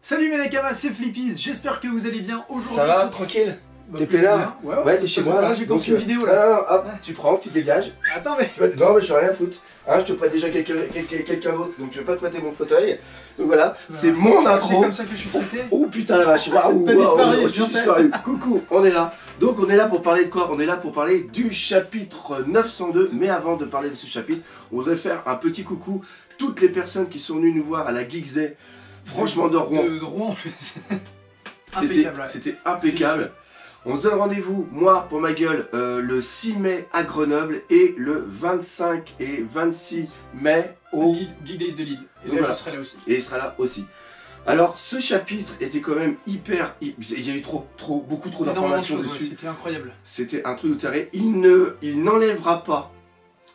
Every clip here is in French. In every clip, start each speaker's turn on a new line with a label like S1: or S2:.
S1: Salut mes nakamas, c'est Flippies, j'espère que vous allez bien aujourd'hui.
S2: Ça va, tranquille? T'es peinard?
S1: Ouais,
S2: t'es chez moi là.
S1: J'ai commencé une vidéo là.
S2: Non, hop, tu prends, tu dégages.
S1: Attends mais...
S2: Non mais je vais rien foutre. Hein, je te prête déjà quelqu'un d'autre, donc je vais pas te prêter mon fauteuil. Donc voilà, c'est mon intro.
S1: C'est comme ça que je suis traité.
S2: Oh putain la vache, waouh,
S1: disparu,
S2: j'ai disparu. Coucou, on est là. Donc on est là pour parler de quoi? On est là pour parler du chapitre 902. Mais avant de parler de ce chapitre, on voudrait faire un petit coucou toutes les personnes qui sont venues nous voir à la Geeks Day. Franchement de Rouen.
S1: De Rouen en plus.
S2: C'était impeccable. On se donne rendez-vous, moi pour ma gueule, le 6 mai à Grenoble et le 25 et 26 mai au
S1: Geek Days de Lille. Et là
S2: voilà.
S1: je serai là aussi.
S2: Et il sera là aussi. Alors ce chapitre était quand même hyper... Il y a eu beaucoup trop d'informations dessus.
S1: Ouais, c'était incroyable.
S2: C'était un truc de taré. Il n'enlèvera pas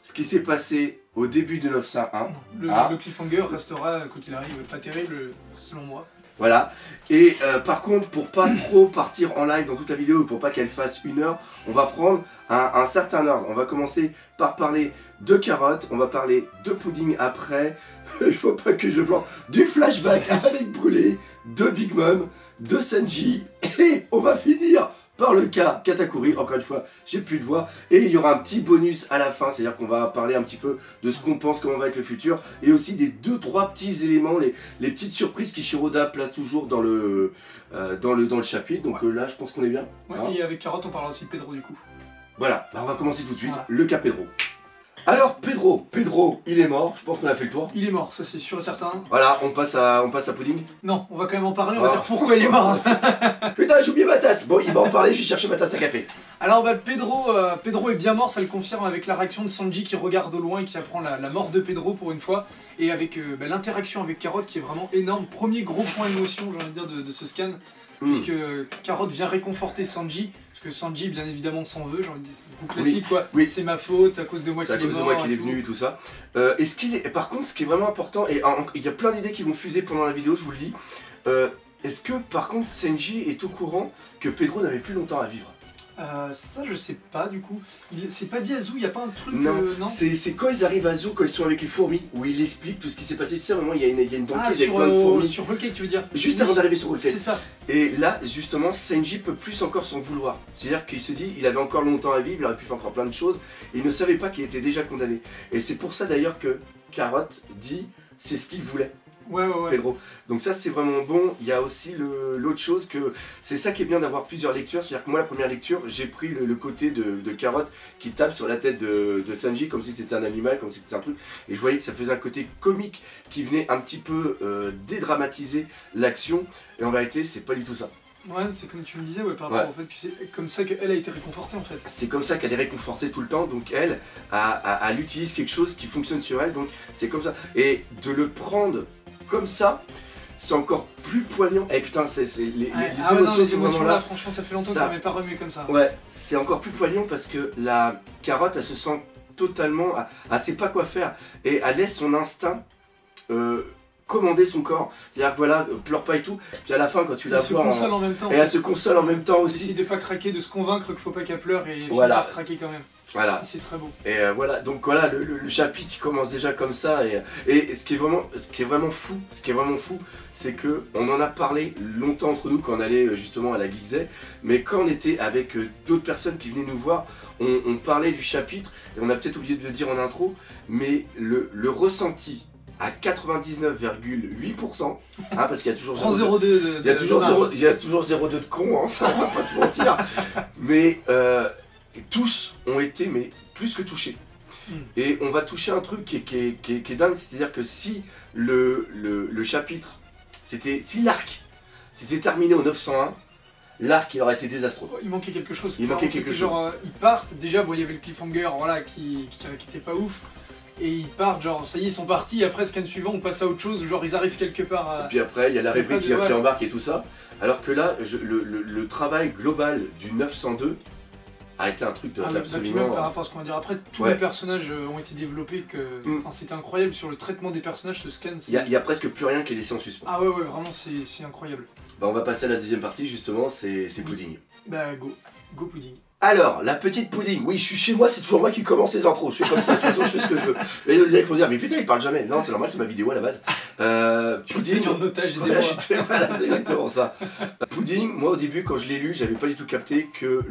S2: ce qui s'est passé au début de 901.
S1: Le cliffhanger restera, quoi qu'il arrive, pas terrible selon moi.
S2: Voilà, et par contre, pour pas trop partir en live dans toute la vidéo, pour pas qu'elle fasse 1 heure, on va prendre un certain ordre. On va commencer par parler de carottes, on va parler de pudding après, il faut pas que je plante, du flashback avec Brûlé, de Big Mom, de Sanji, et on va finir par le cas Katakuri. Encore une fois, j'ai plus de voix, et il y aura un petit bonus à la fin, c'est-à-dire qu'on va parler un petit peu de ce qu'on pense, comment va être le futur, et aussi des 2-3 petits éléments, les petites surprises qu'Ishiroda place toujours dans le chapitre. Donc là, je pense qu'on est bien.
S1: Ouais, hein. Et avec Carotte, on parlera aussi de Pedro du coup.
S2: Voilà, bah, on va commencer tout de suite,
S1: voilà.
S2: Le cas Pedro. Alors Pedro, il est mort, je pense qu'on a fait le tour.
S1: Il est mort, ça c'est sûr et certain.
S2: Voilà, on passe à Pudding.
S1: Non, on va quand même en parler, on va dire pourquoi il est mort.
S2: Putain, j'ai oublié ma tasse. Bon, il va en parler, je vais chercher ma tasse à café.
S1: Alors bah Pedro est bien mort, ça le confirme avec la réaction de Sanji qui regarde au loin et qui apprend la mort de Pedro pour une fois. Et avec l'interaction avec Carotte qui est vraiment énorme. Premier gros point émotion, j'ai envie de dire, de ce scan. Puisque Carotte vient réconforter Sanji, parce que Sanji bien évidemment s'en veut, j'ai envie de dire, c'est beaucoup classique quoi. Oui. C'est ma faute, c'est à cause de moi qu'il est mort.
S2: C'est à cause de moi qu'il est venu et tout ça. Par contre, ce qui est vraiment important, et il y a plein d'idées qui vont fuser pendant la vidéo, je vous le dis. Est-ce que par contre Sanji est au courant que Pedro n'avait plus longtemps à vivre?
S1: Ça je sais pas du coup. C'est pas dit à Zou, il y a pas un truc
S2: non,
S1: non
S2: c'est quand ils arrivent à Zou, quand ils sont avec les fourmis, où il explique tout ce qui s'est passé. Tu sais, à un moment il y a une banquette avec plein de fourmis.
S1: Sur Whole Cake tu veux dire?
S2: Juste avant d'arriver sur Whole Cake.
S1: C'est ça.
S2: Et là justement Sanji peut plus encore s'en vouloir. C'est-à-dire qu'il se dit il avait encore longtemps à vivre, il aurait pu faire encore plein de choses, et il ne savait pas qu'il était déjà condamné. Et c'est pour ça d'ailleurs que Carotte dit c'est ce qu'il voulait.
S1: Ouais.
S2: Pedro. Donc ça c'est vraiment bon. Il y a aussi l'autre chose que c'est ça qui est bien d'avoir plusieurs lectures. C'est-à-dire que moi la première lecture j'ai pris le côté de Carotte qui tape sur la tête de Sanji comme si c'était un animal, comme si c'était un truc. Et je voyais que ça faisait un côté comique qui venait un petit peu dédramatiser l'action. Et en vérité c'est pas du tout ça.
S1: Ouais, c'est comme tu me disais, par rapport au fait que c'est comme ça qu'elle a été réconfortée en fait. C'est
S2: comme ça qu'elle est réconfortée tout le temps, donc elle utilise quelque chose qui fonctionne sur elle, donc c'est comme ça. Et de le prendre comme ça, c'est encore plus poignant. Et putain, les émotions
S1: là, franchement, ça fait longtemps que ça m'est pas remué comme ça.
S2: Ouais, c'est encore plus poignant parce que la Carotte, elle se sent totalement... Elle sait pas quoi faire. Et elle laisse son instinct commander son corps. C'est-à-dire que voilà, pleure pas et tout. Puis à la fin, quand tu la vois...
S1: Elle se console en même temps.
S2: Et elle se console en même temps aussi.
S1: Essaye de pas craquer, de se convaincre qu'il faut pas qu'elle pleure et finir
S2: voilà.
S1: par craquer quand même.
S2: Voilà.
S1: C'est très beau.
S2: Et voilà, donc voilà, le chapitre il commence déjà comme ça et ce qui est vraiment fou, c'est que on en a parlé longtemps entre nous quand on allait justement à la Geeks Day, mais quand on était avec d'autres personnes qui venaient nous voir, on parlait du chapitre et on a peut-être oublié de le dire en intro, mais le ressenti à 99,8%, hein, parce qu'il y a toujours 0,2 il y a toujours 0,2 de con, hein, ça on va pas se mentir, mais tous ont été mais plus que touchés. Et on va toucher un truc qui est dingue, c'est-à-dire que si le chapitre, si l'arc s'était terminé au 901, l'arc il aurait été désastreux.
S1: Il manquait quelque chose.
S2: Il manquait quelque chose.
S1: Genre, ils partent, déjà bon il y avait le cliffhanger voilà, qui était pas ouf. Et ils partent, genre ça y est, ils sont partis, après scan suivant, on passe à autre chose, genre ils arrivent quelque part à...
S2: Et puis après, il y a la rêverie qui embarque et tout ça. Alors que là, le travail global du 902 a été un truc absolument...
S1: Même par rapport à ce qu'on va dire après, tous les personnages ont été développés, c'était incroyable sur le traitement des personnages, ce scan.
S2: Il y a presque plus rien qui est laissé en suspens.
S1: Ah ouais, vraiment, c'est incroyable.
S2: Bah on va passer à la deuxième partie, justement, c'est Pudding.
S1: Bah go. Go pudding.
S2: Alors, la petite pudding, oui, je suis chez moi, c'est toujours moi qui commence les intros, je fais comme ça, de toute façon je fais ce que je veux. Et les gens vont dire, mais putain, il parle jamais. Non, c'est normal, c'est ma vidéo à la base.
S1: Pudding en otage,
S2: voilà, voilà, c'est exactement ça. Pudding, moi au début, quand je l'ai lu, j'avais pas du tout capté que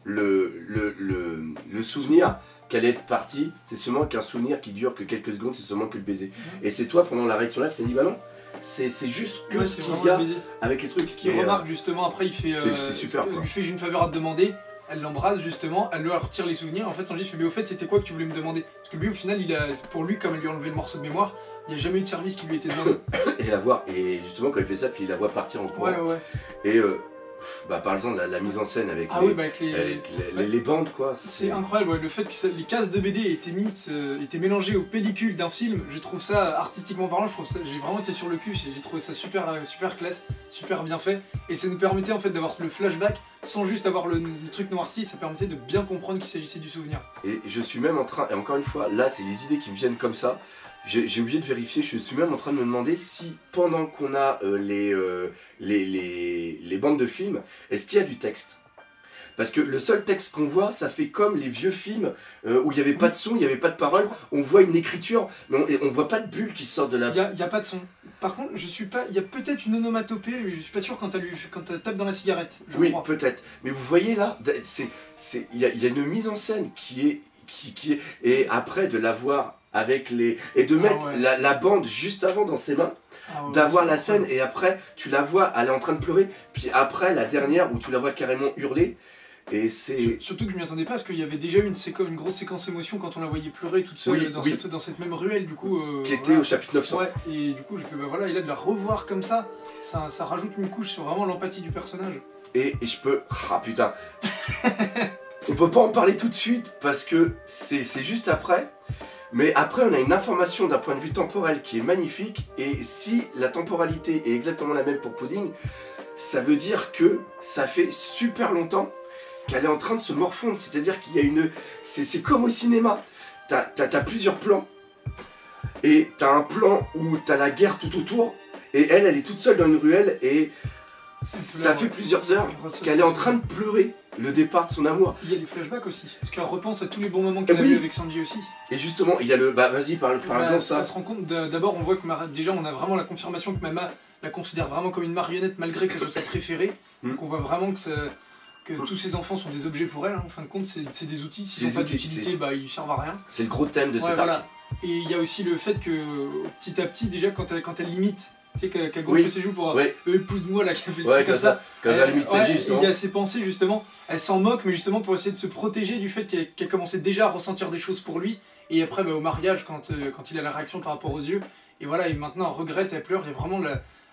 S2: le souvenir qu'elle est partie, c'est seulement qu'un souvenir qui dure que quelques secondes, c'est seulement que le baiser. Et c'est toi, pendant la réaction live, t'as dit, bah non, c'est juste que
S1: ouais,
S2: ce qu'il y a avec les trucs.
S1: Ce qu'il remarque justement, après il fait...
S2: c'est super,
S1: il lui fait, j'ai une faveur à te demander, elle l'embrasse justement, elle lui retire les souvenirs, en fait Sanji fait, mais au fait c'était quoi que tu voulais me demander? Parce que lui au final, pour lui, comme elle lui a enlevé le morceau de mémoire, il n'y a jamais eu de service qui lui était demandé.
S2: Et la voir, et justement quand il fait ça, puis il la voit partir en courant.
S1: Ouais.
S2: Et bah, par exemple la mise en scène avec, les bandes quoi.
S1: C'est incroyable, ouais. Le fait que les cases de BD étaient mélangées aux pellicules d'un film, je trouve ça artistiquement parlant, j'ai vraiment été sur le cul, j'ai trouvé ça super classe, super bien fait, et ça nous permettait en fait d'avoir le flashback sans juste avoir le truc noirci, ça permettait de bien comprendre qu'il s'agissait du souvenir. Et
S2: je suis même en train, et encore une fois, là c'est les idées qui me viennent comme ça. J'ai oublié de vérifier, je suis même en train de me demander si pendant qu'on a les bandes de films, est-ce qu'il y a du texte? Parce que le seul texte qu'on voit, ça fait comme les vieux films où il n'y avait pas de son, il n'y avait pas de parole, on voit une écriture, mais on voit pas de bulles qui sortent de la...
S1: Il n'y a pas de son. Par contre, je suis pas. Il y a peut-être une onomatopée, mais je suis pas sûr quand elle tape dans la cigarette.
S2: Oui, peut-être. Mais vous voyez là, il y a une mise en scène qui est... Et après de la voir avec les... Et de mettre la bande juste avant dans ses mains, d'avoir la scène, et après tu la vois, elle est en train de pleurer, puis après la dernière où tu la vois carrément hurler, et c'est...
S1: Surtout que je m'y attendais pas, parce qu'il y avait déjà eu une grosse séquence émotion quand on la voyait pleurer toute seule dans cette même ruelle, du coup...
S2: qui était au chapitre 900.
S1: Ouais, et du coup j'ai fait, bah voilà, et là de la revoir comme ça, ça rajoute une couche sur vraiment l'empathie du personnage.
S2: Et je peux... Ah putain on peut pas en parler tout de suite, parce que c'est juste après. Mais après, on a une information d'un point de vue temporel qui est magnifique, et si la temporalité est exactement la même pour Pudding, ça veut dire que ça fait super longtemps qu'elle est en train de se morfondre, c'est-à-dire qu'il y a une... C'est comme au cinéma, t'as plusieurs plans, et t'as un plan où t'as la guerre tout autour, et elle est toute seule dans une ruelle, et ça fait plusieurs heures qu'elle est en train de pleurer le départ de son amour.
S1: Il y a les flashbacks aussi, parce qu'elle repense à tous les bons moments qu'elle a eu avec Sanji aussi.
S2: Et justement, il y a le... Bah vas-y, par exemple ça.
S1: Elle se rend compte, d'abord on voit que déjà on a vraiment la confirmation que Mama la considère vraiment comme une marionnette malgré que ce soit sa préférée. Donc on voit vraiment que tous ces enfants sont des objets pour elle, hein. En fin de compte c'est des outils, s'ils n'ont pas d'utilité, bah ils lui servent à rien.
S2: C'est le gros thème de cet arc.
S1: Et il y a aussi le fait que petit à petit, déjà quand elle limite, tu sais, qu'elle gonfle ses joues pour épouse-moi là, qu'elle fait le truc comme ça.
S2: Quand elle limite Sanji, justement.
S1: Il y a ses pensées justement, elle s'en moque, mais justement pour essayer de se protéger du fait qu'elle commençait déjà à ressentir des choses pour lui. Et après au mariage, quand il a la réaction par rapport aux yeux, et voilà, et maintenant elle regrette, elle pleure, il y a vraiment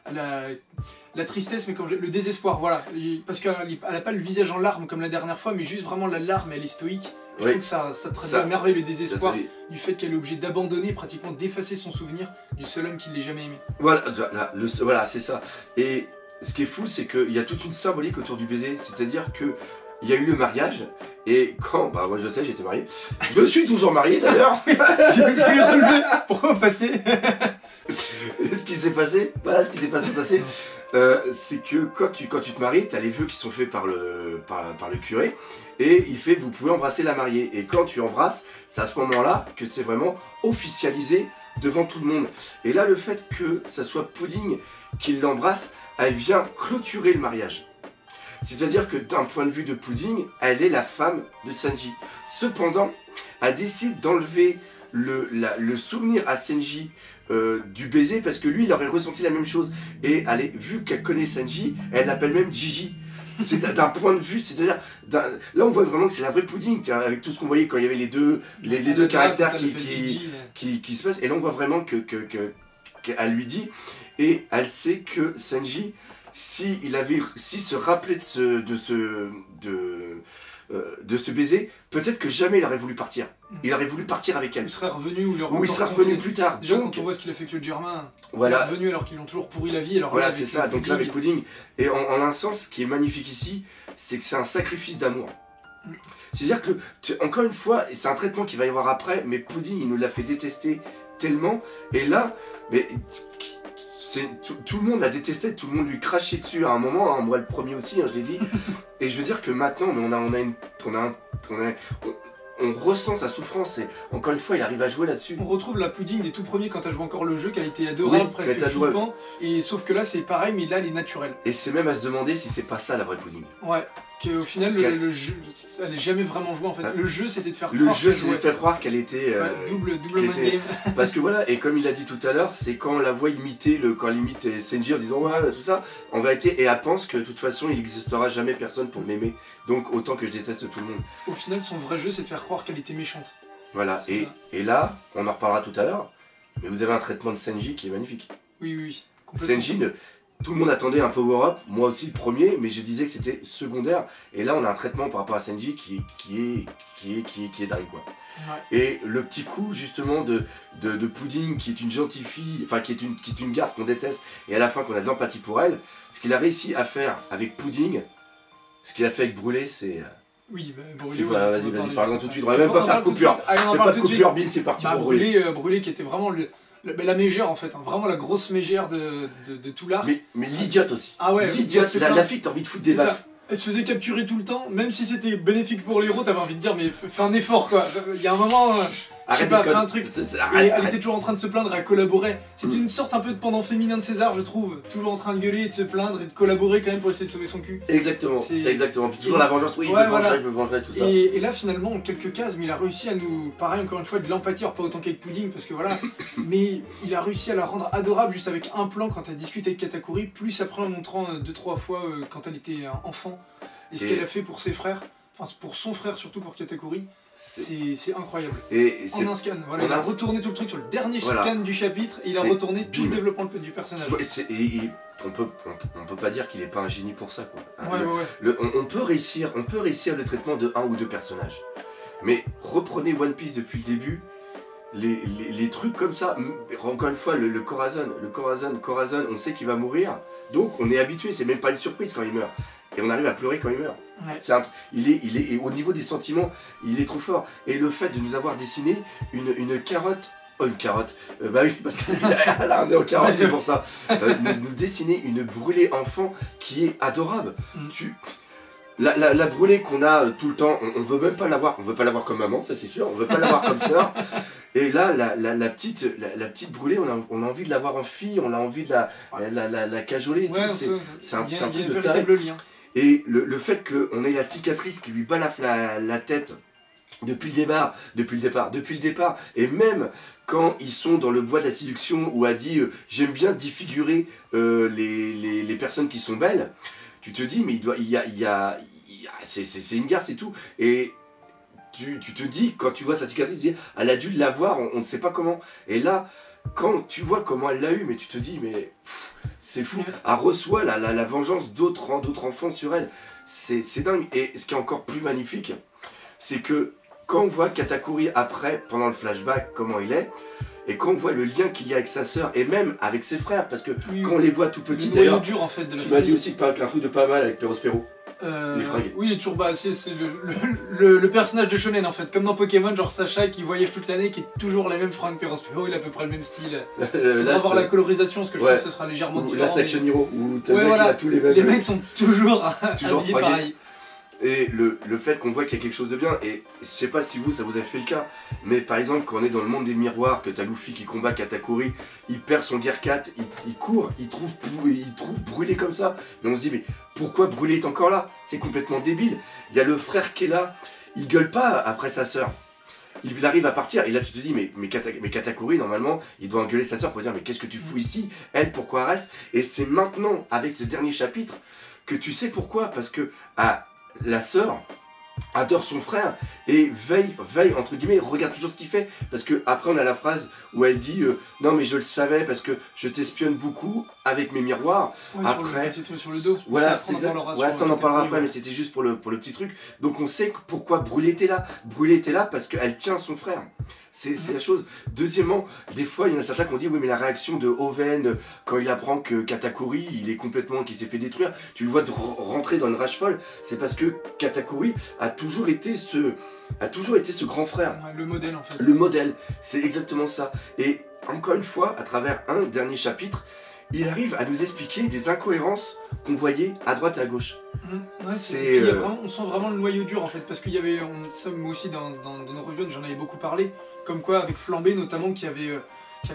S1: la tristesse, mais le désespoir, voilà. Parce qu'elle n'a pas le visage en larmes comme la dernière fois, mais juste vraiment la larme, elle est stoïque. Je trouve que ça traduit à merveille le désespoir du fait qu'elle est obligée d'abandonner, pratiquement d'effacer son souvenir du seul homme qui ne l'ait jamais aimé.
S2: Voilà, c'est ça. Et ce qui est fou, c'est qu'il y a toute une symbolique autour du baiser, c'est-à-dire que il y a eu le mariage, et quand... Bah moi je sais, j'étais marié. Je suis toujours marié d'ailleurs.
S1: J'ai pu le relever. Pourquoi passer?
S2: Ce qui s'est passé, voilà ce qui s'est passé, c'est que quand tu te maries, t'as les vœux qui sont faits par le curé, et il fait vous pouvez embrasser la mariée. Et quand tu embrasses, c'est à ce moment-là que c'est vraiment officialisé devant tout le monde. Et là, le fait que ça soit Pudding qui l'embrasse, elle vient clôturer le mariage. C'est-à-dire que d'un point de vue de Pudding, elle est la femme de Sanji. Cependant, elle décide d'enlever le souvenir à Sanji du baiser, parce que lui, il aurait ressenti la même chose. Et vu qu'elle connaît Sanji, elle l'appelle même Gigi. C'est d'un point de vue, c'est-à-dire... Là, on voit vraiment que c'est la vraie Pudding, avec tout ce qu'on voyait quand il y avait les deux caractères qui se passent. Et là, on voit vraiment qu'elle lui dit, et elle sait que Sanji... S'il se rappelait de ce baiser, peut-être que jamais il aurait voulu partir. Il aurait voulu partir avec elle.
S1: Il serait revenu
S2: ou il serait revenu plus tard.
S1: Déjà quand on voit ce qu'il a fait avec le Germain,
S2: voilà.
S1: Il est revenu alors qu'ils ont toujours pourri la vie. Alors
S2: voilà, c'est ça, donc là avec Pudding. Et en un sens, ce qui est magnifique ici, c'est que c'est un sacrifice d'amour. C'est-à-dire que, encore une fois, et c'est un traitement qu'il va y avoir après, mais Pudding, il nous l'a fait détester tellement. Et là, mais... tout le monde la détestait, tout le monde lui crachait dessus à un moment, hein, moi le premier aussi, hein, je l'ai dit. Et je veux dire que maintenant, mais on ressent sa souffrance et encore une fois il arrive à jouer là-dessus.
S1: On retrouve la Pudding des tout premiers quand elle joue encore le jeu, qu'elle était adorable,
S2: Oui,
S1: presque flippant, et sauf que là c'est pareil mais là elle est naturelle.
S2: Et c'est même à se demander si c'est pas ça la vraie Pudding.
S1: Ouais, qu'au final le jeu, elle est jamais vraiment jouée en fait. Le jeu c'était de faire croire.
S2: Le jeu c'était de faire croire qu'elle était...
S1: double mind game.
S2: Parce que voilà, et comme il a dit tout à l'heure, c'est quand on la voit imiter, quand elle imite Senji en disant ouais tout ça, en vérité, et elle pense que de toute façon il n'existera jamais personne pour m'aimer, donc autant que je déteste tout le monde.
S1: Au final son vrai jeu c'est de faire croire qu'elle était méchante.
S2: Voilà, et là, on en reparlera tout à l'heure, mais vous avez un traitement de Senji qui est magnifique.
S1: Oui.
S2: Senji, tout le monde attendait un power-up, moi aussi le premier, mais je disais que c'était secondaire, et là on a un traitement par rapport à Senji qui est dingue quoi. Ouais. Et le petit coup justement de Pudding qui est une gentille fille, enfin qui est une garce qu'on déteste, et à la fin qu'on a de l'empathie pour elle, ce qu'il a réussi à faire avec Pudding, ce qu'il a fait avec Brûlé, c'est...
S1: Oui, Brûlé.
S2: Vas-y, parlons tout de suite, on va même pas faire de coupure.
S1: Allez, on pas de coupure,
S2: bim, c'est parti pour
S1: Brûlé qui était vraiment la mégère en fait, hein, vraiment la grosse mégère de tout l'art.
S2: Mais l'idiote aussi.
S1: Ah ouais,
S2: l'idiote, la fille t'as envie de foutre des baffes.
S1: Elle se faisait capturer tout le temps, même si c'était bénéfique pour les héros, t'avais envie de dire mais fais un effort quoi. Il y a un moment, je sais pas, fais un truc. Elle était toujours en train de se plaindre, elle collaborait. C'était une sorte un peu de pendant féminin de César, je trouve. Toujours en train de gueuler et de se plaindre et de collaborer quand même pour essayer de sauver son cul.
S2: Exactement. Puis toujours la vengeance, oui, ouais, je me vengerai, tout ça.
S1: Et là finalement, en quelques cases, mais il a réussi à nous, pareil encore une fois, de l'empathie, alors pas autant qu'avec Pudding, parce que voilà, mais il a réussi à la rendre adorable juste avec un plan quand elle discutait avec Katakuri, plus après en montrant 2-3 fois quand elle était enfant. Et ce qu'elle a fait pour ses frères, enfin pour son frère surtout, pour Katakuri, c'est incroyable. En un scan, voilà, il a retourné tout le truc sur le dernier scan du chapitre, et il a retourné tout le développement du personnage.
S2: On peut pas dire qu'il est pas un génie pour ça quoi.
S1: On
S2: peut réussir le traitement de un ou deux personnages. Mais reprenez One Piece depuis le début, les trucs comme ça, encore une fois le Corazon, on sait qu'il va mourir, donc on est habitué, c'est même pas une surprise quand il meurt. Et on arrive à pleurer quand il meurt. Ouais. Et au niveau des sentiments, il est trop fort. Et le fait de nous avoir dessiné une carotte. Oh, une carotte. Bah oui, parce qu'elle a un nez en carotte, c'est pour ça. Nous dessiner une Brûlée enfant qui est adorable. La Brûlée qu'on a tout le temps, on veut même pas l'avoir. On veut pas l'avoir comme maman, ça c'est sûr. On veut pas l'avoir comme sœur. Et là, la petite Brûlée, on a envie de l'avoir en fille, on a envie de la cajoler. Et c'est un truc de véritable
S1: lien.
S2: Et le fait qu'on ait la cicatrice qui lui balafre la tête depuis le départ, et même quand ils sont dans le bois de la séduction où a dit j'aime bien défigurer les personnes qui sont belles, tu te dis mais c'est une garce et tout, et tu te dis quand tu vois sa cicatrice, tu te dis elle a dû l'avoir, on ne sait pas comment, et là quand tu vois comment elle l'a eu, mais tu te dis mais c'est fou, elle reçoit la vengeance d'autres enfants sur elle, c'est dingue. Et ce qui est encore plus magnifique, c'est que quand on voit Katakuri après, pendant le flashback, comment il est, et quand on voit le lien qu'il y a avec sa sœur, et même avec ses frères, parce que quand on les voit tout petits d'ailleurs,
S1: dur en fait de la
S2: tu m'as dit aussi qu'un truc de pas mal avec Perospero. Les fringues.
S1: Oui, il est toujours c'est le personnage de Shonen en fait, comme dans Pokémon, genre Sacha qui voyage toute l'année, qui est toujours la même fringue. Perospero, il a à peu près le même style. Il va avoir la colorisation, parce que je pense que ce sera légèrement différent.
S2: Last Action Hero, où t'as le mec qui a tous les mêmes.
S1: Les mecs sont toujours habillés pareil.
S2: Et le fait qu'on voit qu'il y a quelque chose de bien, et je sais pas si ça vous a fait le cas, mais par exemple quand on est dans le monde des miroirs, que t'as Luffy qui combat Katakuri, il perd son Gear 4, il court, il trouve Brûlé comme ça, mais on se dit mais pourquoi Brûlé est encore là? C'est complètement débile. Il y a le frère qui est là, il gueule pas après sa sœur. Il arrive à partir, et là tu te dis mais Katakuri normalement il doit engueuler sa sœur pour dire mais qu'est-ce que tu fous ici? Elle pourquoi elle reste? Et c'est maintenant avec ce dernier chapitre que tu sais pourquoi, parce que la sœur adore son frère et veille entre guillemets, regarde toujours ce qu'il fait, parce que après on a la phrase où elle dit non mais je le savais parce que je t'espionne beaucoup avec mes miroirs. Après
S1: sur le dos.
S2: Voilà, ça on en parlera après, mais c'était juste pour le petit truc. Donc on sait pourquoi Brûlé était là parce qu'elle tient son frère. C'est la chose. Deuxièmement, des fois il y en a certains qui ont dit oui mais la réaction de Oven quand il apprend que Katakuri qu'il s'est fait détruire, tu le vois rentrer dans une rage folle, c'est parce que Katakuri a toujours été ce grand frère.
S1: Le modèle en fait.
S2: Le modèle, c'est exactement ça. Et encore une fois, à travers un dernier chapitre, il arrive à nous expliquer des incohérences qu'on voyait à droite et à gauche.
S1: Ouais, c'est on sent vraiment le noyau dur en fait, parce qu'il y avait, ça moi aussi dans nos reviews j'en avais beaucoup parlé, comme quoi avec Flambé notamment qui avait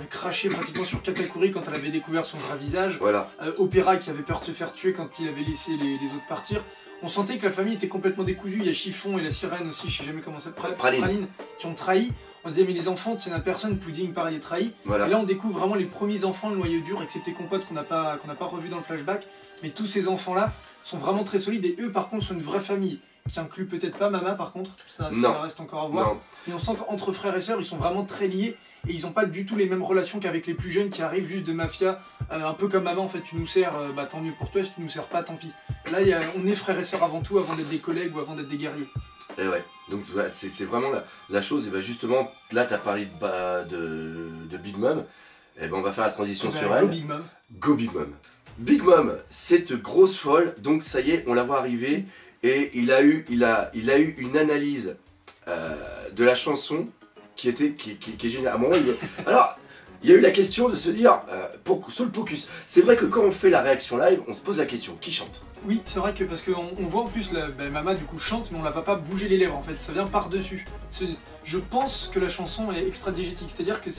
S1: craché pratiquement sur Katakuri quand elle avait découvert son vrai visage,
S2: voilà.
S1: Opéra qui avait peur de se faire tuer quand il avait laissé les autres partir. On sentait que la famille était complètement décousue, il y a Chiffon et la sirène aussi, je sais jamais comment ça s'appelle, Praline, qui ont trahi. On se disait mais les enfants, il n'y en a personne, Pudding pareil est trahi.
S2: Voilà.
S1: Et là on découvre vraiment les premiers enfants, le noyau dur, excepté Compote qu'on n'a pas revu dans le flashback, mais tous ces enfants là sont vraiment très solides et eux par contre sont une vraie famille, qui inclut peut-être pas Mama par contre, ça reste encore à voir. Non. Mais on sent qu'entre frères et sœurs ils sont vraiment très liés et ils n'ont pas du tout les mêmes relations qu'avec les plus jeunes qui arrivent juste de mafia, un peu comme Maman en fait, tu nous sers, bah tant mieux pour toi, si tu nous sers pas tant pis. Là on est frères et sœurs avant tout, avant d'être des collègues ou avant d'être des guerriers.
S2: Et ouais, donc c'est vraiment la chose, et bah justement là t'as parlé de Big Mom, et ben on va faire la transition sur elle.
S1: Go Big Mom.
S2: Go Big Mom. Big Mom, cette grosse folle, donc ça y est, on la voit arriver, et il a eu une analyse de la chanson qui est géniale. À un moment, alors, il y a eu la question de se dire, sur le Pocus, c'est vrai que quand on fait la réaction live, on se pose la question, qui chante?
S1: Oui, c'est vrai que parce qu'on voit en plus, Mama du coup chante, mais on la va pas bouger les lèvres en fait, ça vient par-dessus. Je pense que la chanson est extra-diégétique, c'est-à-dire que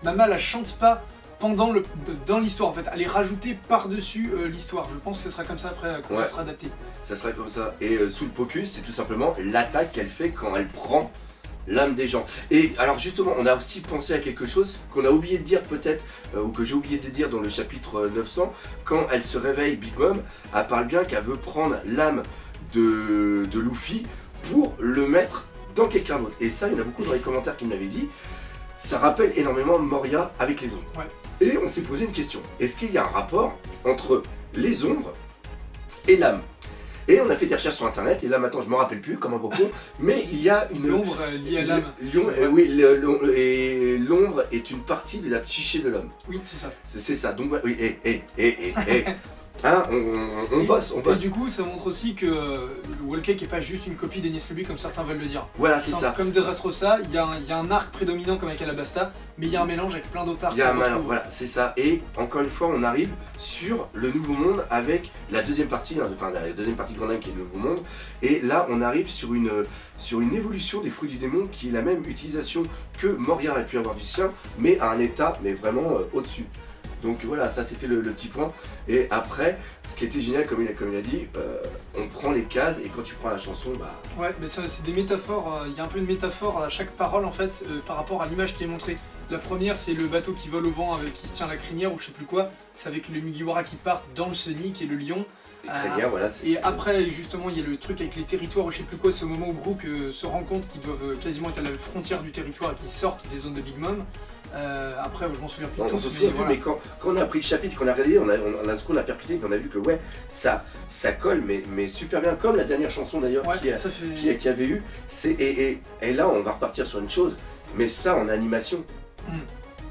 S1: Mama la chante pas dans l'histoire en fait, elle est rajoutée par-dessus l'histoire. Je pense que ce sera comme ça après quand ça sera adapté.
S2: Ça sera comme ça. Et sous le Pocus, c'est tout simplement l'attaque qu'elle fait quand elle prend l'âme des gens. Et alors justement, on a aussi pensé à quelque chose qu'on a oublié de dire peut-être, ou que j'ai oublié de dire dans le chapitre 900, quand elle se réveille, Big Mom, elle parle bien qu'elle veut prendre l'âme de Luffy pour le mettre dans quelqu'un d'autre. Et ça, il y en a beaucoup dans les commentaires qui me l'avaient dit. Ça rappelle énormément Moria avec les ombres.
S1: Ouais.
S2: Et on s'est posé une question. Est-ce qu'il y a un rapport entre les ombres et l'âme? Et on a fait des recherches sur internet, et là maintenant je me rappelle plus comme un gros con, mais il y a une...
S1: L'ombre liée à l'âme.
S2: Oui, et l'ombre est une partie de la psyché de l'homme.
S1: Oui, c'est ça.
S2: C'est ça, donc oui, hein, on bosse.
S1: Et du coup, ça montre aussi que le Whole Cake n'est pas juste une copie d'Enies Lobby comme certains veulent le dire.
S2: Voilà, c'est ça.
S1: Comme de Dressrosa, il y a un arc prédominant comme avec Alabasta, mais il y a un mélange avec plein d'autres arcs.
S2: Il y a un mélange, voilà, c'est ça. Et encore une fois, on arrive sur le Nouveau Monde avec la deuxième partie, enfin la deuxième partie de Grand Line qui est le Nouveau Monde. Et là, on arrive sur une évolution des fruits du démon qui est la même utilisation que Moria a pu avoir du sien, mais à un état, mais vraiment au-dessus. Donc voilà, ça c'était le petit point. Et après, ce qui était génial, comme il a dit, on prend les cases et quand tu prends la chanson, bah...
S1: Ouais, mais c'est des métaphores, il y a un peu une métaphore à chaque parole en fait, par rapport à l'image qui est montrée. La première, c'est le bateau qui vole au vent avec qui se tient la crinière ou je sais plus quoi. C'est avec le Mugiwara qui part dans le Sunny qui est le lion.
S2: Voilà,
S1: et après, justement, il y a le truc avec les territoires ou je sais plus quoi. C'est au moment où Brook se rend compte qu'ils doivent quasiment être à la frontière du territoire et qu'ils sortent des zones de Big Mom. Après, je m'en souviens plus de tout.
S2: Mais quand on a pris le chapitre, qu'on a regardé, on a ce qu'on a percuté, qu'on a vu que ouais, ça colle, mais super bien, comme la dernière chanson d'ailleurs qui avait eu. Et là, on va repartir sur une chose, mais ça en animation.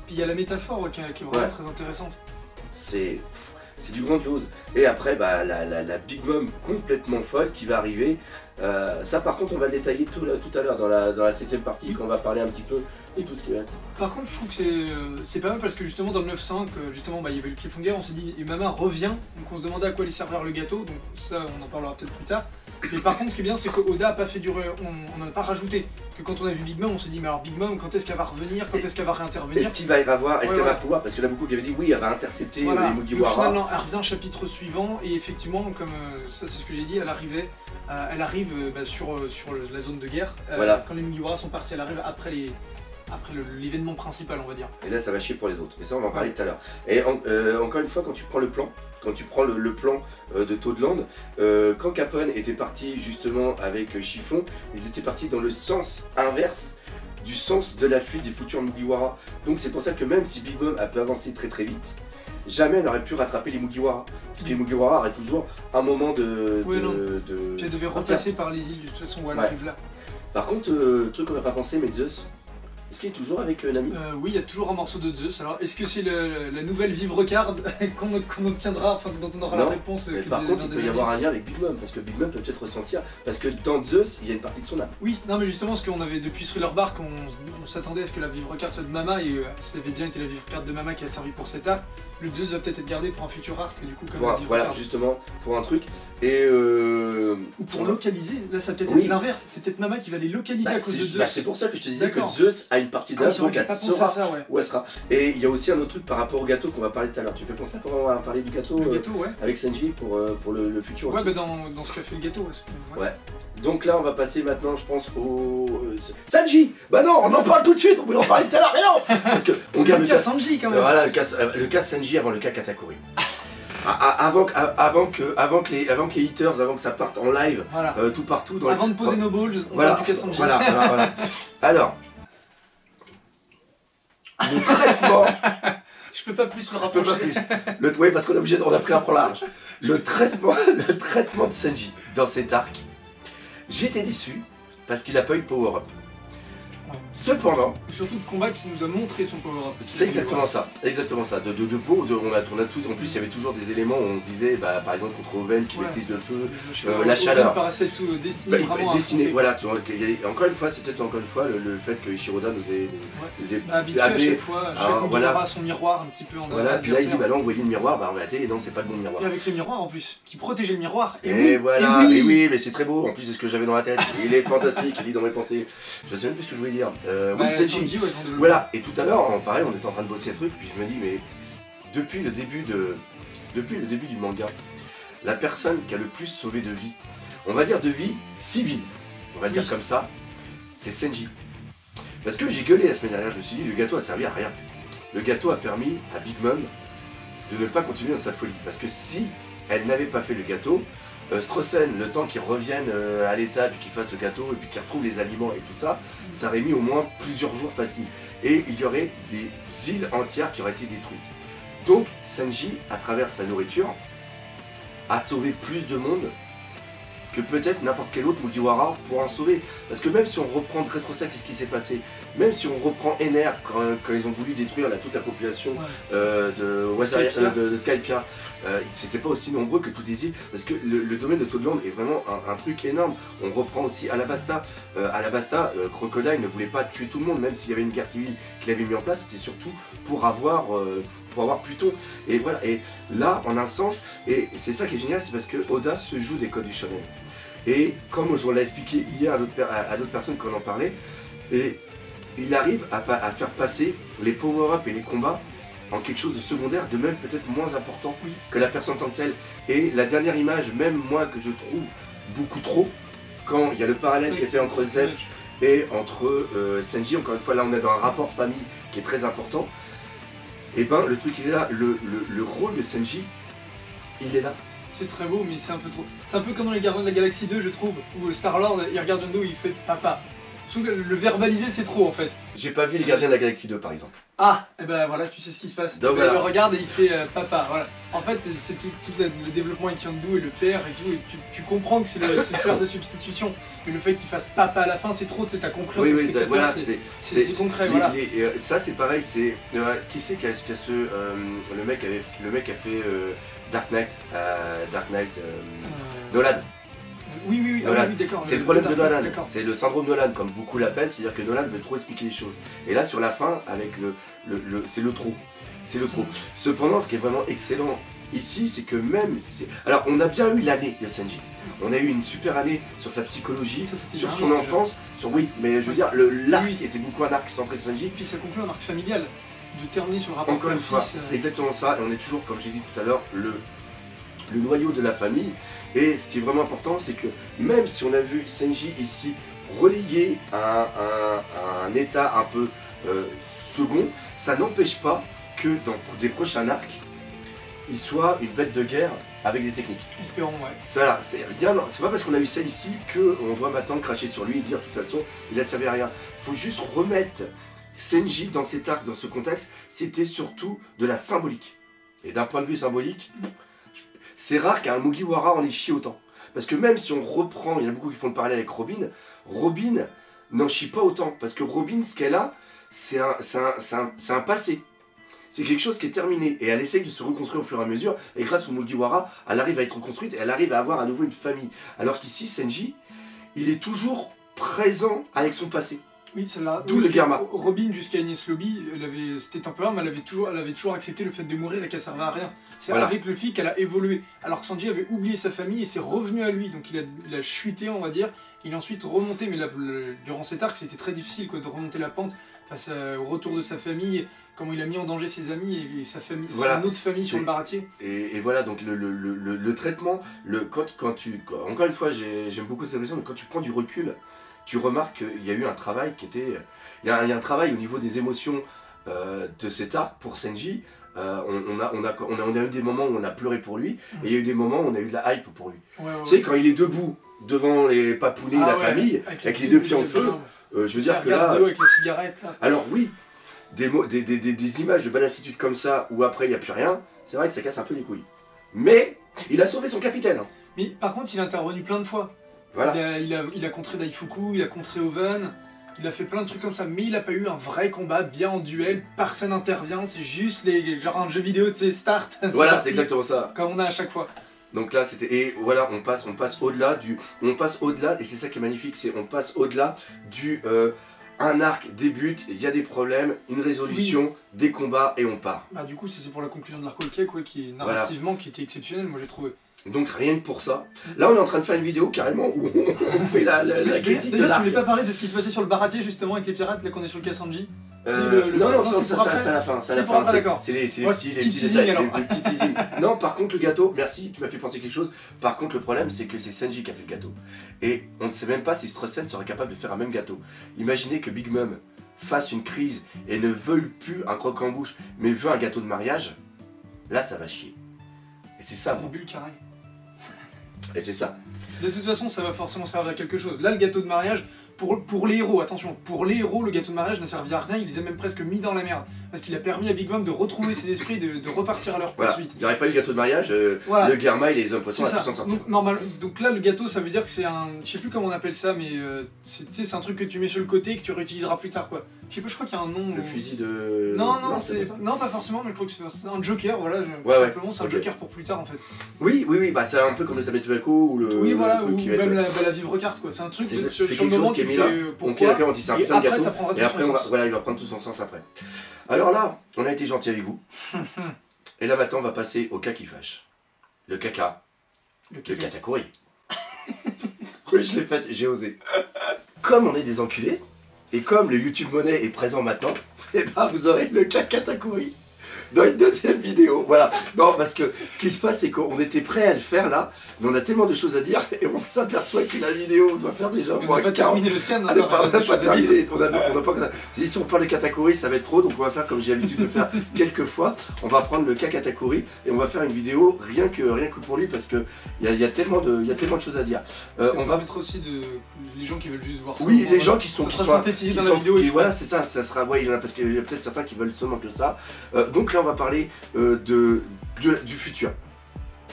S1: Puis il y a la métaphore qui est vraiment très intéressante.
S2: C'est du grandiose. Et après, bah, la Big Mom complètement folle qui va arriver. Ça par contre on va le détailler tout à l'heure dans la 7ème partie quand on va parler un petit peu et tout ce qui va être.
S1: Par contre je trouve que c'est pas mal parce que justement dans le 900 justement il y avait le cliffhanger, on s'est dit et Mama revient, donc on se demandait à quoi allait servir le gâteau, donc ça on en parlera peut-être plus tard. Mais par contre ce qui est bien c'est que Oda a pas fait durer, on n'en a pas rajouté. Que quand on a vu Big Mom on s'est dit mais alors Big Mom quand est-ce qu'elle va revenir, quand est-ce qu'elle va réintervenir?
S2: Est-ce qu'il va y avoir, est-ce qu'elle va pouvoir, parce qu'il y en a beaucoup qui avaient dit oui elle va intercepter les Mugiwara.
S1: Finalement elle revient au chapitre suivant et effectivement comme ça c'est ce que j'ai dit, elle arrive sur la zone de guerre. Quand les Mugiwara sont partis, elle arrive après l'événement principal on va dire.
S2: Et là ça va chier pour les autres, mais ça on va en parler tout à l'heure. Et encore une fois quand tu prends le plan, le plan de Toadland, quand Capone était parti justement avec Chiffon, ils étaient partis dans le sens inverse du sens de la fuite des futurs Mugiwara. Donc c'est pour ça que même si Big Mom a pu avancer très très vite, jamais elle n'aurait pu rattraper les Mugiwara. Parce que les Mugiwara auraient toujours un moment de...
S1: Puis elle devait repasser par les îles de toute façon où elle arrive là.
S2: Par contre, truc qu'on n'a pas pensé, mais Zeus, Est-ce qu'il est toujours avec Nami?
S1: Oui, il y a toujours un morceau de Zeus. Alors, est-ce que c'est la nouvelle Vivre Card qu'on obtiendra, enfin dont on aura la réponse
S2: mais par contre, il peut y avoir un lien avec Big Mom, parce que Big Mom peut peut-être ressentir, parce que dans Zeus, il y a une partie de son âme.
S1: Oui, non mais justement, parce qu'on avait depuis Thriller Bark, on s'attendait à ce que la Vivre Card soit de Mama, et ça avait bien été la Vivre Card de Mama qui a servi pour cet arc. Le Zeus va peut-être être gardé pour un futur arc, du coup, comme la Vivre
S2: voilà,
S1: Card.
S2: justement, pour un truc. Et
S1: ou pour localiser, là ça peut-être être l'inverse, c'est peut-être Mama qui va les localiser à cause de Zeus.
S2: C'est pour ça que je te disais que Zeus a une partie d'âme, donc elle saura où elle sera. Et il y a aussi un autre truc par rapport au gâteau qu'on va parler tout à l'heure. Tu fais penser pour parler du gâteau, avec Sanji pour le futur aussi.
S1: Ouais, bah dans ce qu'a fait le gâteau.
S2: Ouais. Donc là, on va passer maintenant, je pense, au... Sanji. Bah non, on en parle tout de suite, on voulait en parler tout à l'heure, rien. Parce que on garde
S1: le cas Sanji quand même.
S2: Voilà, le cas Sanji avant le cas Katakuri. Avant que les haters, avant que ça parte en live, tout partout.
S1: Avant de poser nos balls, on parle du cas Sanji.
S2: Voilà. Alors, le traitement...
S1: Je peux pas plus me rapprocher.
S2: Oui, parce qu'on est obligé, on a pris un pro large. Le traitement de Sanji dans cet arc, j'étais déçu parce qu'il a pas eu de power-up.
S1: Ouais.
S2: Cependant,
S1: surtout de combat qui nous a montré son power-up.
S2: C'est exactement ça, De beau, on a tous, en plus il y avait toujours des éléments où on se disait, bah, par exemple contre Oven qui maîtrise le feu, la chaleur.
S1: Oven paraissait tout destiné vraiment
S2: voilà, tu vois, encore une fois, c'est peut-être encore une fois le fait que Ishiroda nous ait
S1: habitué à chaque fois, chaque aura son miroir un petit peu en
S2: voilà, puis là il dit, bah là on voyait le miroir, bah en réalité non, c'est pas le bon miroir.
S1: Et avec le miroir en plus, qui protégeait le miroir.
S2: Et voilà, et oui, mais c'est très beau, en plus c'est ce que j'avais dans la tête, il est fantastique, il lit dans mes pensées. Je sais même plus ce que je voulais dire. Sanji, voilà, et tout à l'heure, pareil, on était en train de bosser un truc, puis je me dis, mais depuis le début du manga, la personne qui a le plus sauvé de vie, on va dire de vie civile, on va dire comme ça, c'est Sanji. Parce que j'ai gueulé la semaine dernière, je me suis dit, le gâteau a servi à rien. Le gâteau a permis à Big Mom de ne pas continuer dans sa folie. Parce que si elle n'avait pas fait le gâteau, Strossen, le temps qu'il revienne à l'état, puis qu'il fasse le gâteau, et puis qu'il retrouve les aliments et tout ça, ça aurait mis au moins plusieurs jours faciles. Et il y aurait des îles entières qui auraient été détruites. Donc Sanji, à travers sa nourriture, a sauvé plus de monde que peut-être n'importe quel autre Mugiwara pourra en sauver. Parce que même si on reprend Dressrosa, qu'est-ce qui s'est passé? Même si on reprend Ener, quand ils ont voulu détruire toute la population de Skypiea, c'était pas aussi nombreux que toutes les îles, parce que le domaine de Toadland est vraiment un truc énorme. On reprend aussi Alabasta. Alabasta, Crocodile ne voulait pas tuer tout le monde, même s'il y avait une guerre civile qu'il avait mis en place, c'était surtout pour avoir Pluton. Et voilà, et là, en un sens, et c'est ça qui est génial, c'est parce que Oda se joue des codes du shonen. Et comme je l'ai expliqué hier à d'autres personnes qui en parlaient, et il arrive à faire passer les power-up et les combats en quelque chose de secondaire, de même peut-être moins important que la personne en tant que telle. Et la dernière image, même moi, que je trouve beaucoup trop, quand il y a le parallèle qui est fait entre Zeph et entre Sanji, encore une fois, là on est dans un rapport famille qui est très important, et ben le truc il est là, le rôle de Sanji, il est là.
S1: C'est très beau, mais c'est un peu trop. C'est un peu comme dans les Gardiens de la Galaxie 2, je trouve, où Star-Lord, il regarde John Doe, il fait papa. Je trouve que le verbaliser, c'est trop en fait.
S2: J'ai pas vu les Gardiens de la Galaxie 2 par exemple.
S1: Ah, et ben voilà, tu sais ce qui se passe.
S2: Donc, voilà.
S1: Il le regarde et il fait papa. Voilà. En fait, c'est tout le développement avec Yondu et le père et tout. Et tu comprends que c'est le père de substitution. Mais le fait qu'il fasse papa à la fin, c'est trop. Tu as compris.
S2: Oui, voilà,
S1: c'est concret. Voilà.
S2: Ça, c'est pareil. C'est qui c'est qui a ce le mec qui a fait Dark Knight, Nolan.
S1: Oui, d'accord.
S2: C'est le problème de Nolan, c'est le syndrome Nolan, comme beaucoup l'appellent, c'est-à-dire que Nolan veut trop expliquer les choses. Et là, sur la fin, avec c'est le trop. C'est le trop. Cependant, ce qui est vraiment excellent ici, c'est que même... Alors, on a bien eu l'année de Sanji. On a eu une super année sur sa psychologie, sur son enfance, oui, mais je veux dire, l'arc était beaucoup un arc centré de Sanji.
S1: Puis ça conclut un arc familial, de terminer sur le rapport
S2: encore une fois, c'est exactement ça, et on est toujours, comme j'ai dit tout à l'heure, le noyau de la famille. Et ce qui est vraiment important, c'est que même si on a vu Sanji ici relégué à un état un peu second, ça n'empêche pas que dans des prochains arcs, il soit une bête de guerre avec des techniques.
S1: Espérons, ouais.
S2: Ça, c'est pas parce qu'on a eu ça ici qu'on doit maintenant cracher sur lui et dire de toute façon, il a servi à rien. Faut juste remettre Sanji dans cet arc, dans ce contexte, c'était surtout de la symbolique. Et d'un point de vue symbolique, c'est rare qu'un Mugiwara en ait chié autant. Parce que même si on reprend, il y en a beaucoup qui font le parallèle avec Robin, Robin n'en chie pas autant. Parce que Robin, ce qu'elle a, c'est un passé. C'est quelque chose qui est terminé. Et elle essaye de se reconstruire au fur et à mesure. Et grâce au Mugiwara, elle arrive à être reconstruite et elle arrive à avoir à nouveau une famille. Alors qu'ici, Senji, il est toujours présent avec son passé.
S1: Oui, celle-là.
S2: D'où le karma.
S1: Robin, jusqu'à Enies Lobby, c'était temporaire, mais elle avait toujours accepté le fait de mourir et qu'elle servait à rien. C'est avec le film qu'elle a évolué. Alors que Sanji avait oublié sa famille et c'est revenu à lui. Donc il a chuté, on va dire. Il a ensuite remonté, mais durant cet arc, c'était très difficile de remonter la pente face au retour de sa famille, comment il a mis en danger ses amis et sa famille, son autre famille sur le baratier.
S2: Et voilà, donc le traitement, encore une fois, j'aime beaucoup cette expression, mais quand tu prends du recul, tu remarques qu'il y a eu un travail qui était... Il y a un travail au niveau des émotions de cet arc pour Senji. On a eu des moments où on a pleuré pour lui, et il y a eu des moments où on a eu de la hype pour lui. Tu sais, quand il est debout devant les papounets, la famille, avec les deux pieds en feu, je veux dire que là...
S1: avec la cigarette, là.
S2: Alors oui, des images de balassitude comme ça, où après il n'y a plus rien, c'est vrai que ça casse un peu les couilles. Mais il a sauvé son capitaine. Hein.
S1: Mais par contre, il a intervenu plein de fois. Voilà. Il a contré Daifuku, il a contré Oven, il a fait plein de trucs comme ça, mais il n'a pas eu un vrai combat bien en duel, personne n'intervient, c'est juste genre un jeu vidéo, tu sais, start.
S2: Voilà, c'est exactement ça.
S1: Comme on a à chaque fois.
S2: Donc là, c'était... Et voilà, on passe au-delà du... On passe au-delà, et c'est ça qui est magnifique, c'est on passe au-delà du... un arc débute, il y a des problèmes, une résolution, des combats, et on part.
S1: Bah du coup, c'est pour la conclusion de l'arc Cake, qui est narrativement, qui était exceptionnel, moi j'ai trouvé.
S2: Donc rien que pour ça. Là on est en train de faire une vidéo carrément où on fait la critique de l'arc.
S1: Tu voulais pas parler de ce qui se passait sur le baratier justement avec les pirates, là qu'on est sur le Kassanji?
S2: Non, ça c'est à la fin. C'est les petits détails, les petits teasings. Non, par contre le gâteau, merci, tu m'as fait penser quelque chose. Par contre le problème c'est que c'est Senji qui a fait le gâteau. Et on ne sait même pas si Strossen serait capable de faire un même gâteau. Imaginez que Big Mom fasse une crise et ne veuille plus un croque en bouche, mais veut un gâteau de mariage. Là ça va chier. Et c'est ça.
S1: Des bulles carrées.
S2: Et c'est ça.
S1: De toute façon, ça va forcément servir à quelque chose. Là, le gâteau de mariage, pour les héros, attention, pour les héros, le gâteau de mariage n'a servi à rien, il les a même presque mis dans la merde. Parce qu'il a permis à Big Mom de retrouver ses esprits, de repartir à leur poursuite.
S2: Il n'y aurait pas eu le gâteau de mariage, le Germa et les hommes poissons auraient pu s'en sortir.
S1: Donc là, le gâteau, ça veut dire que c'est un... Je sais plus comment on appelle ça, mais c'est un truc que tu mets sur le côté et que tu réutiliseras plus tard, quoi. Je sais pas, je crois qu'il y a un nom...
S2: Le fusil de...
S1: Non, pas forcément, mais je crois que c'est un joker, voilà. Simplement, c'est un joker pour plus tard, en fait.
S2: Oui, bah c'est un peu comme le Tametuako ou le...
S1: Oui, voilà, ou même la vivre carte, quoi. C'est un truc sur le moment qui fait...
S2: Ok, d'accord, on dit c'est un putain de gâteau,
S1: et après
S2: il va prendre tout son sens après. Alors là, on a été gentil avec vous. Et là maintenant, on va passer au cas qui fâche. Le caca. Le katakuri. Oui, je l'ai fait, j'ai osé. Comme on est des enculés, et comme le YouTube Money est présent maintenant, et ben vous aurez le cas katakuri dans une deuxième vidéo, voilà. Non, parce que ce qui se passe, c'est qu'on était prêt à le faire là, mais on a tellement de choses à dire et on s'aperçoit que la vidéo doit faire déjà.
S1: On n'a pas terminé le scan.
S2: On n'a pas terminé. Si on parle de katakuri, ça va être trop, donc on va faire comme j'ai l'habitude de faire quelques fois. On va prendre le cas katakuri et on va faire une vidéo rien que pour lui parce que il y a tellement de choses à dire.
S1: On va mettre aussi les gens qui veulent juste voir ça.
S2: Oui, les gens qui sont
S1: synthétisés dans la vidéo.
S2: Voilà, c'est ça. Ça sera il y en a parce qu'il y a peut-être certains qui veulent seulement que ça. Donc là, on va parler du futur.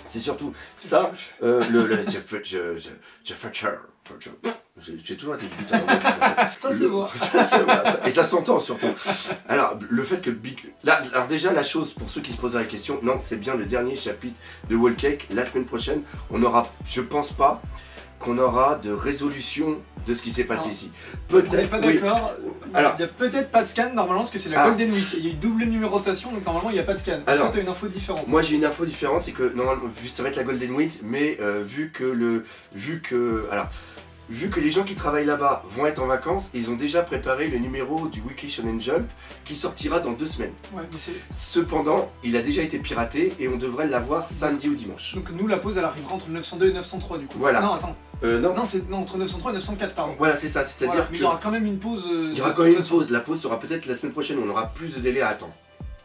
S2: C'est surtout ça, the future. J'ai toujours été butin.
S1: Ça se voit.
S2: Et ça s'entend surtout. Alors, le fait que alors déjà, la chose, pour ceux qui se poseraient la question, non, c'est bien le dernier chapitre de Whole Cake. La semaine prochaine, on aura, je pense pas, qu'on aura de résolution de ce qui s'est passé ici.
S1: Peut-être. On n'est pas d'accord. Alors, il n'y a peut-être pas de scan normalement parce que c'est la Golden Week. Il y a eu double numérotation donc normalement il n'y a pas de scan. Alors, toi tu as une info différente.
S2: Moi j'ai une info différente, c'est que normalement ça va être la Golden Week, mais vu que les gens qui travaillent là-bas vont être en vacances, ils ont déjà préparé le numéro du Weekly Shonen Jump qui sortira dans 2 semaines.
S1: Ouais, mais
S2: cependant, il a déjà été piraté et on devrait l'avoir samedi ou dimanche.
S1: Donc nous la pause elle arrivera entre 902 et 903 du coup.
S2: Voilà.
S1: Non attends. Non, c'est entre 903 et 904 pardon.
S2: Voilà c'est ça, c'est-à-dire
S1: mais il y aura quand même une pause.
S2: Il y aura quand même une pause, la pause sera peut-être la semaine prochaine, on aura plus de délai à attendre.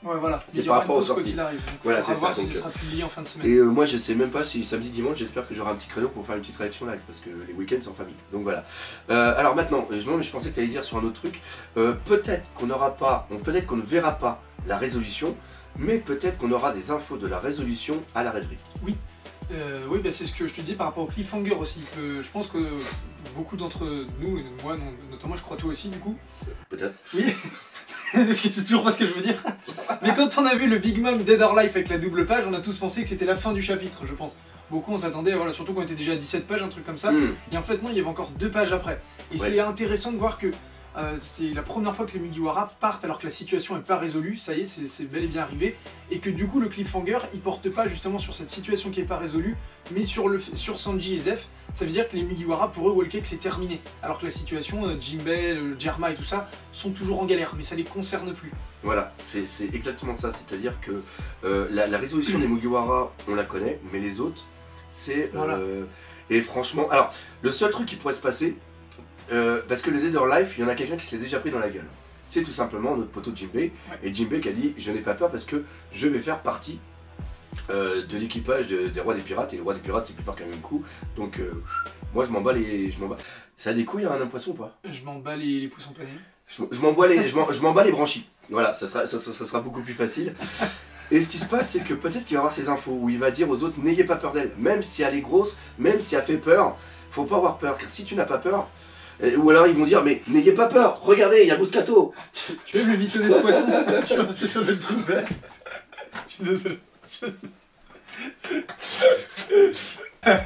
S1: Ouais voilà,
S2: c'est par rapport aux sorties.
S1: Voilà, c'est ça. Si ça sera publié en fin de semaine.
S2: Et moi je sais même pas si samedi dimanche, j'espère que j'aurai un petit créneau pour faire une petite réaction live parce que les week-ends c'est en famille. Donc voilà. Alors maintenant, mais je pensais que tu allais dire sur un autre truc. Peut-être qu'on n'aura pas, peut-être qu'on ne verra pas la résolution, mais peut-être qu'on aura des infos de la résolution à la rêverie.
S1: Oui. Oui, bah c'est ce que je te dis par rapport au cliffhanger aussi. Je pense que beaucoup d'entre nous, et moi notamment, je crois toi aussi du coup.
S2: Peut-être.
S1: Oui. Parce que c'est toujours pas ce que je veux dire. Mais quand on a vu le Big Mom Dead or Life avec la double page, on a tous pensé que c'était la fin du chapitre, je pense. Beaucoup on s'attendait, voilà, surtout quand on était déjà à 17 pages, un truc comme ça. Et en fait non, il y avait encore 2 pages après. Et c'est intéressant de voir que c'est la première fois que les Mugiwara partent alors que la situation n'est pas résolue, ça y est, c'est bel et bien arrivé, et que du coup le cliffhanger il porte pas justement sur cette situation qui n'est pas résolue, mais sur Sanji et Zeph. Ça veut dire que les Mugiwara, pour eux, Whole Cake c'est terminé, alors que la situation, Jinbei, Germa et tout ça, sont toujours en galère, mais ça les concerne plus.
S2: Voilà, c'est exactement ça, c'est-à-dire que la résolution des Mugiwara, on la connaît, mais les autres, c'est...
S1: Voilà.
S2: Et franchement, alors, le seul truc qui pourrait se passer, parce que le Dead or Life, il y en a quelqu'un qui s'est déjà pris dans la gueule. C'est tout simplement notre poteau Jinbei, et Jinbei qui a dit je n'ai pas peur parce que je vais faire partie de l'équipage des rois des pirates, et les rois des pirates c'est plus fort qu'un même coup, donc moi je m'en bats les... Ça a des couilles un homme poisson ou pas?
S1: Je m'en bats les pouces en panier.
S2: Je m'en bats les branchies, voilà, ça sera beaucoup plus facile. Et ce qui se passe, c'est que peut-être qu'il va avoir ces infos où il va dire aux autres n'ayez pas peur d'elle, même si elle est grosse, même si elle fait peur, faut pas avoir peur, car si tu n'as pas peur, ou alors ils vont dire mais n'ayez pas peur, regardez, il y a Moscato.
S1: Tu veux le mitonner de poisson? Je suis resté sur le Jinbei. Je suis désolé.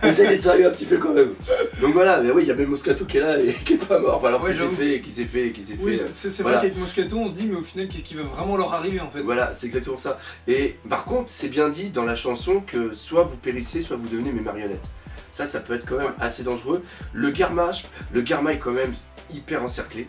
S2: Essaye d'être sérieux un petit peu quand même. Donc voilà, mais oui, il y a même Moscato qui est là et qui est pas mort, alors
S1: ouais,
S2: qui s'est fait.
S1: Oui, c'est vrai qu'avec Moscato, on se dit, mais au final, qu'est-ce qui va vraiment leur arriver en fait?
S2: Voilà, c'est exactement ça. Et par contre, c'est bien dit dans la chanson que soit vous périssez, soit vous devenez mes marionnettes. Ça peut être quand même assez dangereux. Le Garma est quand même hyper encerclé.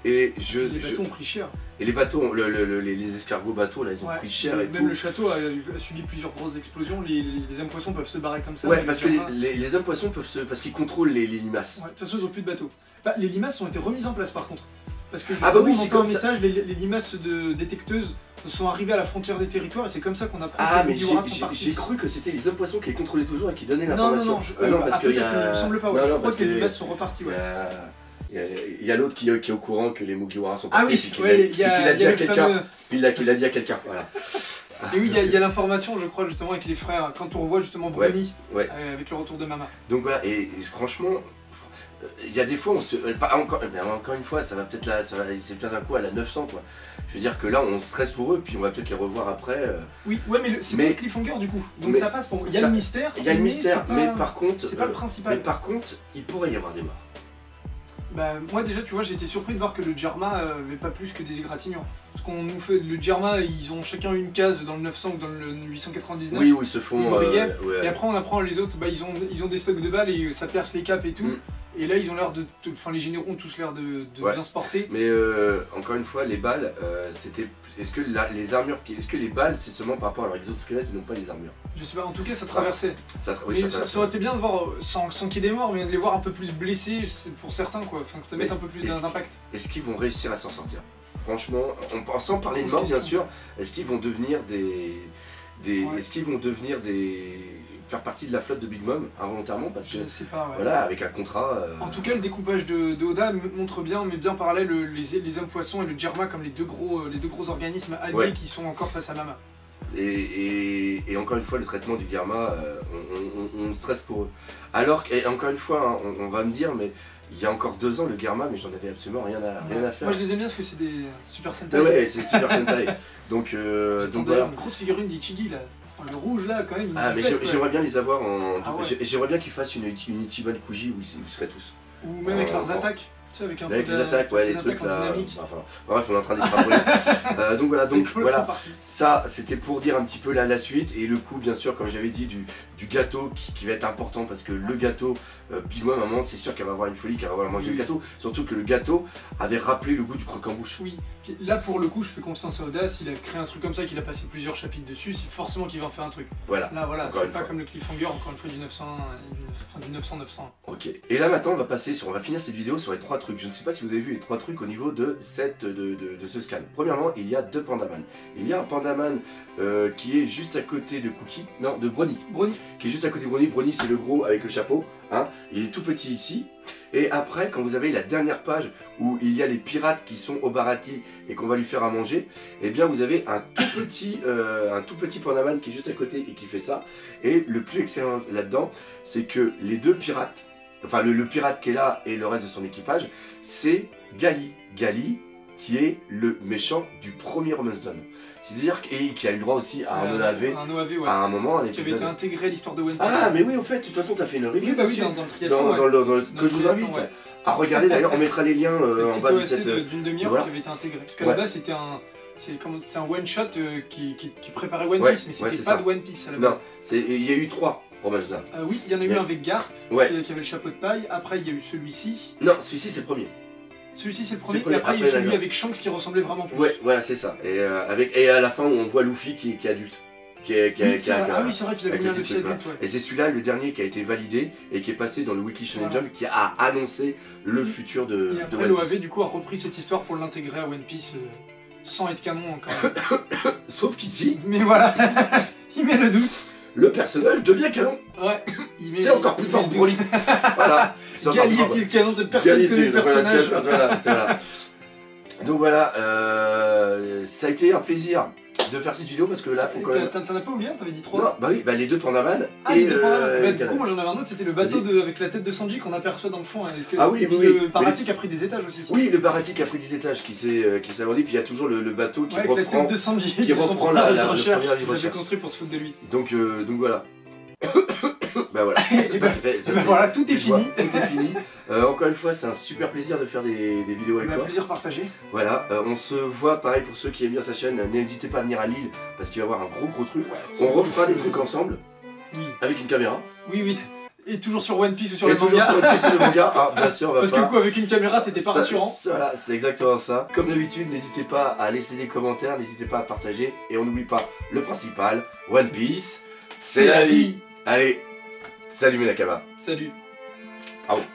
S2: Et
S1: les bateaux ont pris cher.
S2: Et les bateaux, les escargots bateaux, là, ils ont pris cher et
S1: même
S2: tout.
S1: le château a subi plusieurs grosses explosions. Les hommes poissons peuvent se barrer comme ça.
S2: Ouais, parce que les hommes poissons peuvent parce qu'ils contrôlent les limaces.
S1: Ouais, de toute façon, ils n'ont plus de bateaux. Bah, les limaces ont été remises en place par contre. Parce que
S2: ah bah oui,
S1: on
S2: c'est
S1: entend un
S2: comme ça.
S1: message, les limaces détecteuses sont arrivées à la frontière des territoires et c'est comme ça qu'on apprend que les
S2: mais
S1: Mugiwara sont partis.
S2: j'ai cru que c'était les hommes poissons qui les contrôlaient toujours et qui donnaient l'information.
S1: Non, parce que il me semble pas. Je crois que les limaces sont reparties.
S2: Il y a l'autre qui est au courant que les Mugiwara sont
S1: Ah
S2: partis.
S1: oui, il a dit à quelqu'un.
S2: Puis il a dit à quelqu'un, voilà.
S1: Et oui, il y a l'information, je crois, justement, avec les frères, quand on revoit justement Brony, avec le retour de Mama.
S2: Donc voilà, et franchement, il y a des fois, encore une fois, ça va peut-être là, c'est peut-être un coup à la 900, quoi. Je veux dire que là, on stresse pour eux, puis on va peut-être les revoir après.
S1: Oui, ouais, mais c'est pas le cliffhanger du coup, donc ça passe pour... Il y a le mystère,
S2: mais par contre...
S1: C'est pas le principal.
S2: Mais par contre, il pourrait y avoir des morts.
S1: Bah moi déjà tu vois j'ai été surpris de voir que le Germa avait pas plus que des égratignures. Parce qu'on nous fait le Germa, ils ont chacun une case dans le 900 ou dans le 899.
S2: Oui, où ils se font...
S1: Et après on apprend les autres, bah ils ont des stocks de balles et ça perce les capes et tout. Et là ils ont l'air enfin les généraux ont tous l'air de bien se porter.
S2: Mais encore une fois les balles, c'était... Est-ce que les balles c'est seulement par rapport à leur exosquelette et non pas les armures?
S1: Je sais pas, en tout cas ça traversait.
S2: Ça
S1: aurait été bien de voir, sans qu'il y ait des morts, mais de les voir un peu plus blessés pour certains quoi, enfin que ça mette un peu plus d'impact.
S2: Est-ce qu'ils vont réussir à s'en sortir? Franchement, sans parler de mort bien sûr, est-ce qu'ils vont devenir est-ce qu'ils vont devenir faire partie de la flotte de Big Mom involontairement parce que
S1: je sais pas,
S2: voilà, avec un contrat.
S1: En tout cas, le découpage de Oda montre bien, mais bien parallèle, les hommes poissons et le Germa comme les deux gros organismes alliés qui sont encore face à Mama.
S2: Et encore une fois, le traitement du Germa, on stresse pour eux. Alors que, encore une fois, hein, on va me dire, mais il y a encore 2 ans, le Germa, mais j'en avais absolument rien à faire.
S1: Moi, je les aime bien parce que c'est des Super Sentai.
S2: Ouais, c'est Super Sentai. donc voilà.
S1: Une grosse figurine d'Ichigi là. Le rouge là, quand même.
S2: Mais j'aimerais bien les avoir en. J'aimerais bien qu'ils fassssent une Ichiban Kuji où ils seraient tous.
S1: Ou même avec leurs attaques. Tu sais, avec un peu
S2: les attaques, les trucs là. Bref, on est en train d'extrapoler. donc voilà, ça c'était pour dire un petit peu la suite et le coup, bien sûr, comme j'avais dit, du gâteau qui va être important parce que le gâteau, Big Mom, à un moment, c'est sûr qu'elle va avoir une folie, qu'elle va avoir manger le gâteau. Surtout que le gâteau avait rappelé le goût du croque-en-bouche.
S1: Oui, puis là pour le coup, je fais confiance à Oda, s'il a créé un truc comme ça, qu'il a passé plusieurs chapitres dessus, c'est forcément qu'il va en faire un truc.
S2: Voilà.
S1: Là, voilà, c'est pas comme le cliffhanger, encore une fois, du 900-900.
S2: Ok, et là maintenant, on va finir cette vidéo sur les 3 trucs. Je ne sais pas si vous avez vu les 3 trucs au niveau de ce scan. Premièrement, il y a 2 pandaman. Il y a un pandaman qui est juste à côté de Cookie, non, de Brony. Qui est juste à côté de Brony. Brony, c'est le gros avec le chapeau. Hein. Il est tout petit ici. Et après, quand vous avez la dernière page où il y a les pirates qui sont au Barati et qu'on va lui faire à manger, eh bien vous avez un tout petit pandaman qui est juste à côté et qui fait ça. Et le plus excellent là-dedans, c'est que les 2 pirates, enfin le pirate qui est là et le reste de son équipage, c'est Gali. Gali, qui est le méchant du premier Romance Dawn. C'est-à-dire qui a eu le droit aussi à un OAV
S1: ouais.
S2: à un moment,
S1: qui avait été intégré à l'histoire de One Piece.
S2: Ah mais oui, au fait, de toute façon t'as fait une review
S1: oui,
S2: dessus,
S1: dans le triathlon,
S2: que je vous invite à regarder. D'ailleurs, on mettra les liens en bas de cette...
S1: d'une demi-heure qui avait été intégré. Parce qu'à la base c'était un one shot qui préparait One Piece, mais c'était pas de One Piece à la base.
S2: Non, il y a eu 3 Romance Dawn.
S1: Oui, il y en a eu un avec Garp, qui avait le chapeau de paille. Après il y a eu celui-ci.
S2: Non, celui-ci c'est le premier.
S1: Celui-ci c'est le premier, et après il y a eu celui avec Shanks qui ressemblait vraiment plus.
S2: Ouais, voilà, c'est ça. Et à la fin où on voit Luffy qui est adulte.
S1: Ah oui, c'est vrai qu'il avait mis un Luffy adulte, ouais.
S2: Et c'est celui-là, le dernier, qui a été validé et qui est passé dans le Weekly Shonen Jump, qui a annoncé le futur de One Piece.
S1: Et après l'OAV du coup a repris cette histoire pour l'intégrer à One Piece sans être canon encore.
S2: Sauf qu'ici...
S1: Mais voilà, il met le doute.
S2: Le personnage devient canon.
S1: Ouais.
S2: C'est encore plus fort pour lui. Voilà.
S1: Gali est-il canon de personne que le personnage.
S2: Voilà. Donc voilà, ça a été un plaisir de faire cette vidéo parce que là, faut quand même...
S1: T'en as pas oublié? T'avais dit 3?
S2: Non, bah oui, les deux Pandaman.
S1: Ah, les deux Pandaman. Du coup, moi j'en avais un autre, c'était le bateau avec la tête de Sanji qu'on aperçoit dans le fond.
S2: Ah oui,
S1: et puis le Paratique a pris des étages aussi.
S2: Oui, le Paratique a pris des étages qui s'est agrandi, puis il y a toujours le bateau qui reprend...
S1: Avec la tête de Sanji,
S2: qui reprend la première vie de
S1: recherche. Qu'ils avaient construit pour se foutre de lui.
S2: Donc voilà. Bah voilà,
S1: voilà, tout est fini.
S2: Tout est fini. Encore une fois, c'est un super plaisir de faire des vidéos avec toi.
S1: Un plaisir partagé.
S2: Voilà, on se voit pareil pour ceux qui aiment bien sa chaîne. N'hésitez pas à venir à Lille parce qu'il va y avoir un gros truc. On refera des trucs ensemble. Oui. Avec une caméra.
S1: Oui. Et toujours sur One Piece ou sur le manga.
S2: Toujours sur One Piece et le manga. Ah, bien sûr, on va
S1: parce que du coup, avec une caméra, c'était pas rassurant.
S2: Voilà, c'est exactement ça. Comme d'habitude, n'hésitez pas à laisser des commentaires, n'hésitez pas à partager. Et on n'oublie pas le principal, One Piece, c'est la vie. Allez, salut mes Nakama.
S1: Salut.
S2: Au revoir.